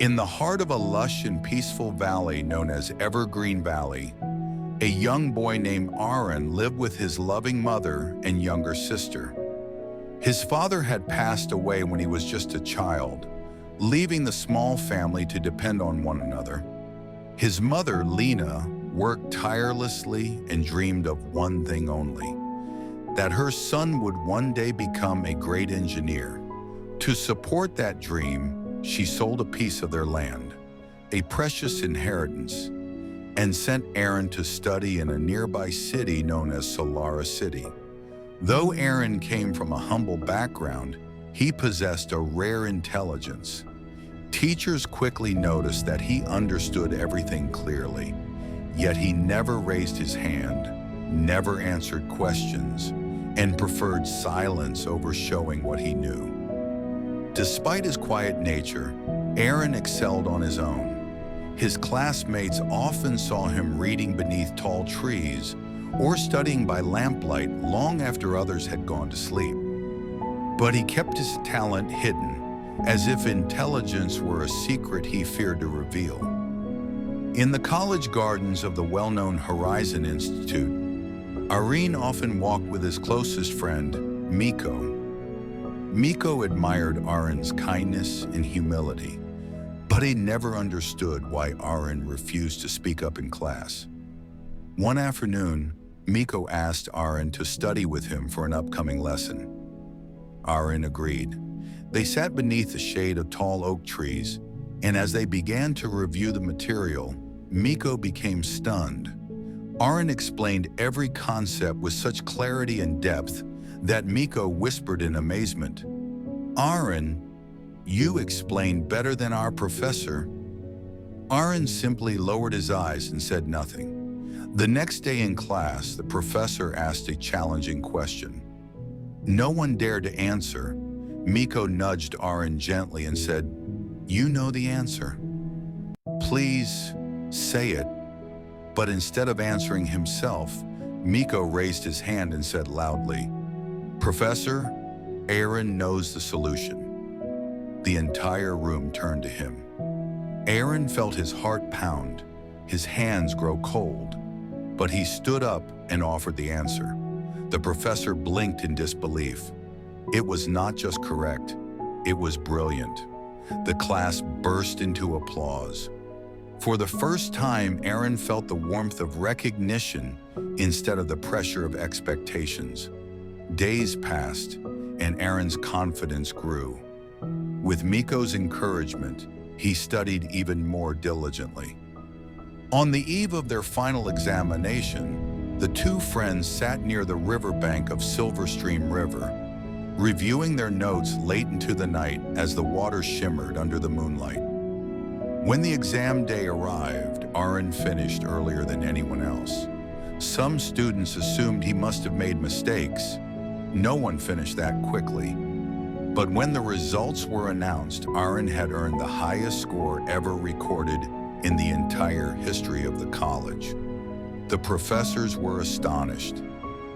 In the heart of a lush and peaceful valley known as Evergreen Valley, a young boy named Aaron lived with his loving mother and younger sister. His father had passed away when he was just a child, leaving the small family to depend on one another. His mother, Lena, worked tirelessly and dreamed of one thing only: that her son would one day become a great engineer. To support that dream, she sold a piece of their land, a precious inheritance, and sent Aaron to study in a nearby city known as Solara City. Though Aaron came from a humble background, he possessed a rare intelligence. Teachers quickly noticed that he understood everything clearly, yet he never raised his hand, never answered questions, and preferred silence over showing what he knew. Despite his quiet nature, Aaron excelled on his own. His classmates often saw him reading beneath tall trees or studying by lamplight long after others had gone to sleep. But he kept his talent hidden, as if intelligence were a secret he feared to reveal. In the college gardens of the well-known Horizon Institute, Aaron often walked with his closest friend, Miko. Miko admired Aaron's kindness and humility, but he never understood why Aaron refused to speak up in class. One afternoon, Miko asked Aaron to study with him for an upcoming lesson. Aaron agreed. They sat beneath the shade of tall oak trees, and as they began to review the material, Miko became stunned. Aaron explained every concept with such clarity and depth that Miko whispered in amazement, "Aaron, you explained better than our professor." Aaron simply lowered his eyes and said nothing. The next day in class, the professor asked a challenging question. No one dared to answer. Miko nudged Aaron gently and said, "You know the answer. Please say it." But instead of answering himself, Miko raised his hand and said loudly, "Professor, Aaron knows the solution." The entire room turned to him. Aaron felt his heart pound, his hands grow cold, but he stood up and offered the answer. The professor blinked in disbelief. It was not just correct, it was brilliant. The class burst into applause. For the first time, Aaron felt the warmth of recognition instead of the pressure of expectations. Days passed, and Aaron's confidence grew. With Miko's encouragement, he studied even more diligently. On the eve of their final examination, the two friends sat near the riverbank of Silver Stream River, reviewing their notes late into the night as the water shimmered under the moonlight. When the exam day arrived, Aaron finished earlier than anyone else. Some students assumed he must have made mistakes. No one finished that quickly. But when the results were announced, Aaron had earned the highest score ever recorded in the entire history of the college. The professors were astonished.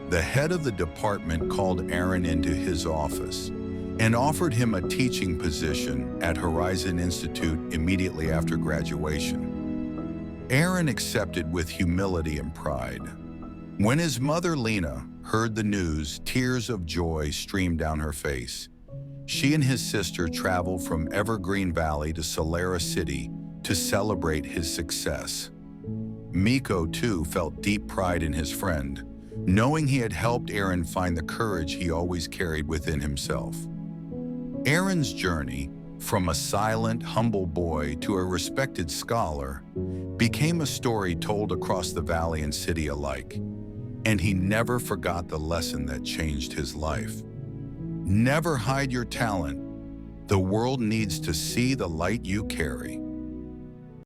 The head of the department called Aaron into his office and offered him a teaching position at Horizon Institute immediately after graduation. Aaron accepted with humility and pride. When his mother, Lena, heard the news, tears of joy streamed down her face. She and his sister traveled from Evergreen Valley to Solara City to celebrate his success. Miko, too, felt deep pride in his friend, knowing he had helped Aaron find the courage he always carried within himself. Aaron's journey, from a silent, humble boy to a respected scholar, became a story told across the valley and city alike, and he never forgot the lesson that changed his life. Never hide your talent. The world needs to see the light you carry.